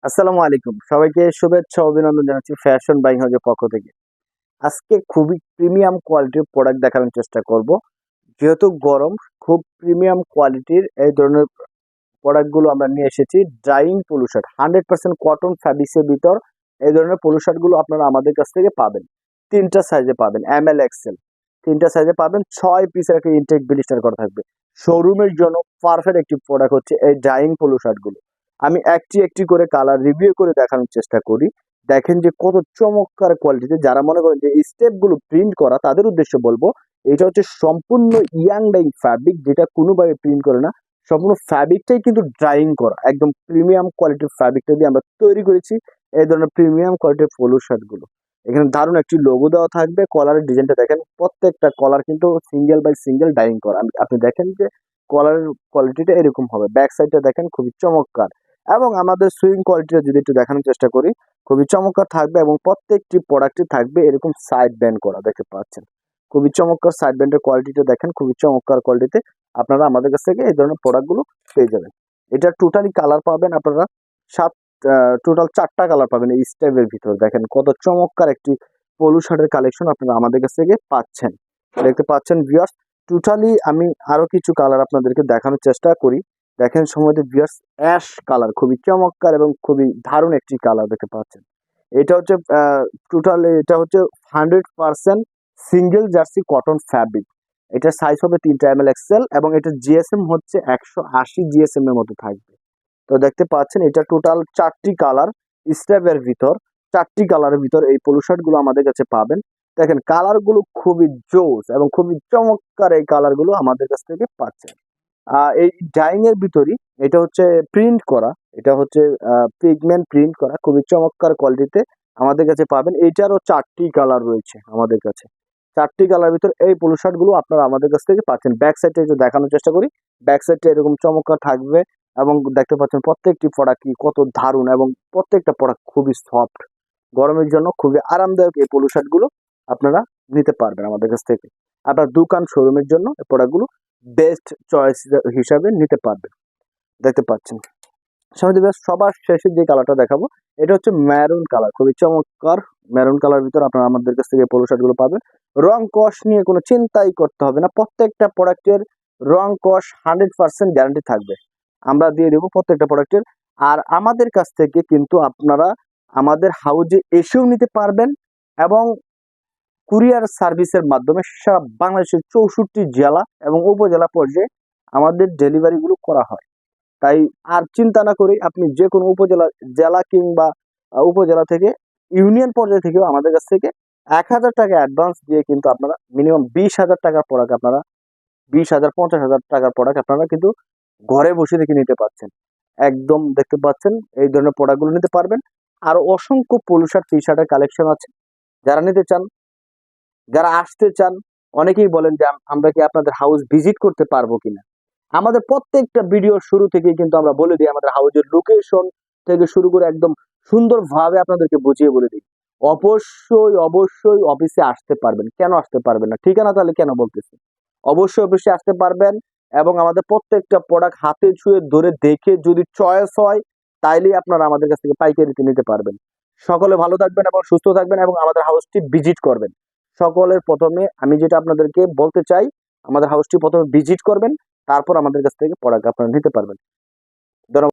আসসালামু আলাইকুম। সবাইকে শুভেচ্ছা ও অভিনন্দন জানাচ্ছি ফ্যাশন বাইং হাউজের পক্ষ থেকে। আজকে খুবই প্রিমিয়াম কোয়ালিটির প্রোডাক্ট দেখানোর চেষ্টা করব। যেহেতু গরম, খুব প্রিমিয়াম কোয়ালিটির এই ধরনের প্রোডাক্টগুলো আমরা নিয়ে এসেছি। ড্রাইং পলো শার্ট 100% কটন ফ্যাব্রিক্সের ভিতর এই ধরনের পলো শার্টগুলো আপনারা আমাদের কাছ থেকে পাবেন। ৩ টা সাইজে পাবেন, এমএল, এক্সেল। ৩ টা সাইজে পাবেন। ৬ পিসের একটা ইনটেক ব্লিস্টার করা থাকবে। শোরুমের জন্য পারফেক্ট একটি প্রোডাক্ট হচ্ছে এই ড্রাইং পলো শার্টগুলো। আমি একটি একটি করে কালার রিভিউ করে দেখানোর চেষ্টা করি। দেখেন যে কত চমৎকার কোয়ালিটিতে। যারা মনে করেন যে এই স্টেপগুলো প্রিন্ট করা, তাদের উদ্দেশ্যে বলবো এটা হচ্ছে সম্পূর্ণ ইয়াং ডাইং ফ্যাব্রিক, যেটা কোনোভাবে প্রিন্ট করে না। সম্পূর্ণ ফ্যাব্রিকটাই কিন্তু ড্রাইং করা, একদম প্রিমিয়াম কোয়ালিটির ফ্যাব্রিকটা দিয়ে আমরা তৈরি করেছি এই ধরনের প্রিমিয়াম কোয়ালিটির পোলো শার্ট গুলো। এখানে দারুণ একটি লোগো দেওয়া থাকবে। কলারের ডিজাইনটা দেখেন, প্রত্যেকটা কলার কিন্তু সিঙ্গেল বাই সিঙ্গেল ডাইং করা। আপনি দেখেন যে কলারের কোয়ালিটিটা এরকম হবে। ব্যাক সাইডটা দেখেন, খুবই চমৎকার। এবং আমাদের সুইং কোয়ালিটিটা যদি একটু দেখানোর চেষ্টা করি, খুবই চমৎকার থাকবে। এবং প্রত্যেকটি প্রোডাক্টে থাকবে এরকম সাইড ব্যান্ড করা, দেখতে পাচ্ছেন। খুবই চমৎকার সাইড ব্যান্ডের কোয়ালিটিটা দেখেন, খুবই চমৎকার কোয়ালিটিতে আপনারা আমাদের কাছ থেকে এই ধরনের প্রোডাক্টগুলো পেয়ে যাবেন। এটা টোটালি কালার পাবেন আপনারা সাত, টোটাল 4টা কালার পাবেন এই স্টেপের ভিতর। দেখেন কত চমৎকার একটি পলো শার্টের কালেকশন আপনারা আমাদের কাছ থেকে পাচ্ছেন। দেখতে পাচ্ছেন ভিউয়ার্স, টোটালি আমি আরো কিছু কালার আপনাদেরকে দেখানোর চেষ্টা করি। দেখেন সময়তে ভিউয়ার্স, অ্যাশ কালার, খুবই চমৎকার এবং খুবই দারুণ একটি কালার দেখতে পাচ্ছেন। এটা হচ্ছে টোটালি এটা হচ্ছে 100% সিঙ্গেল জার্সি কটন ফ্যাব্রিক। এটার সাইজ হবে 3টা এমএল এক্সেল এবং এটার জিএসএম হচ্ছে 180 জিএসএম এর মতো থাকবে। তো দেখতে পাচ্ছেন এটা টোটাল 4টি কালার স্টেপের ভিতর, 4টি কালারের ভিতর এই পোলো শার্ট গুলো আমাদের কাছে পাবেন। দেখেন কালার গুলো খুবই জোস এবং খুবই চমৎকার, এই কালার গুলো আমাদের কাছ থেকে পাচ্ছেন। এই ডাইং এর ভিতরই এটা হচ্ছে প্রিন্ট করা, এটা হচ্ছে পিগমেন্ট প্রিন্ট করা, খুবই চমৎকার কোয়ালিটিতে আমাদের কাছে পাবেন। এইটারও 4টি কালার রয়েছে আমাদের কাছে। 4টি কালার ভিতর এই পোলো শার্ট গুলো আপনারা আমাদের কাছ থেকে পাচ্ছেন। ব্যাক সাইডটা একটু দেখানোর চেষ্টা করি। ব্যাক সাইডটা এরকম চমৎকার থাকবে এবং দেখতে পাচ্ছেন প্রত্যেকটি প্রোডাক্ট কি কত দারুণ এবং প্রত্যেকটা প্রোডাক্ট খুবই সফট। গরমের জন্য খুবই আরামদায়ক এই পোলো শার্ট গুলো আপনারা নিতে পারবেন আমাদের কাছ থেকে। আপনার দোকান শোরুমের জন্য এই প্রোডাক্টগুলো বেস্ট চয়েস হিসাবে নিতে পারবেন। দেখতে পাচ্ছেন সামনে সবার শেষে যে কালারটা দেখাবো, এটা হচ্ছে মেরুন কালার, খুবই চমৎকার মেরুন কালার ভিতর আপনারা আমাদের কাছ থেকে পোলো শার্ট গুলো পাবেন। রং কস নিয়ে কোনো চিন্তাই করতে হবে না, প্রত্যেকটা প্রোডাক্টের রং কস 100% গ্যারান্টি থাকবে, আমরা দিয়ে দেবো প্রত্যেকটা প্রোডাক্টের। আর আমাদের কাছ থেকে কিন্তু আপনারা আমাদের হাউজে এসেও নিতে পারবেন এবং কুরিয়ার সার্ভিসের মাধ্যমে সারা বাংলাদেশের 64 জেলা এবং উপজেলা পর্যায়ে আমাদের ডেলিভারি গুলো করা হয়। তাই আর চিন্তা না করে আপনি যে কোনো উপজেলা, জেলা কিংবা উপজেলা থেকে ইউনিয়ন পর্যায়ে থেকেও আমাদের কাছ থেকে 1,000 টাকা অ্যাডভান্স দিয়ে কিন্তু আপনারা মিনিমাম 20,000 টাকার প্রোডাক্ট, আপনারা 20,000 50,000 টাকার প্রোডাক্ট আপনারা কিন্তু ঘরে বসে থেকে নিতে পারছেন। একদম দেখতে পাচ্ছেন এই ধরনের প্রোডাক্টগুলো নিতে পারবেন। আরো অসংখ্য পোলো শার্ট, টি শার্টের কালেকশন আছে। যারা নিতে চান, যারা আসতে চান, অনেকেই বলেন যে আমরা কি আপনাদের হাউস ভিজিট করতে পারবো কিনা। আমাদের প্রত্যেকটা ভিডিও শুরু থেকেই কিন্তু আমরা বলে দিই আমাদের হাউজের লোকেশন থেকে শুরু করে একদম সুন্দরভাবে আপনাদেরকে বুঝিয়ে বলে দিই। অবশ্যই অবশ্যই অফিসে আসতে পারবেন, কেন আসতে পারবেন না? ঠিকানা তাহলে কেন বলতেছি, অবশ্যই অফিসে আসতে পারবেন এবং আমাদের প্রত্যেকটা প্রোডাক্ট হাতে ছুঁয়ে ধরে দেখে যদি চয়েস হয় তাইলেই আপনারা আমাদের কাছ থেকে পাইকারিতে নিতে পারবেন। সকলে ভালো থাকবেন এবং সুস্থ থাকবেন এবং আমাদের হাউসটি ভিজিট করবেন। সকলের প্রথমে আমি যেটা আপনাদেরকে বলতে চাই, আমাদের হাউসটি প্রথমে ভিজিট করবেন, তারপর আমাদের কাছ থেকে প্রোডাক্ট আপনারা নিতে পারবেন।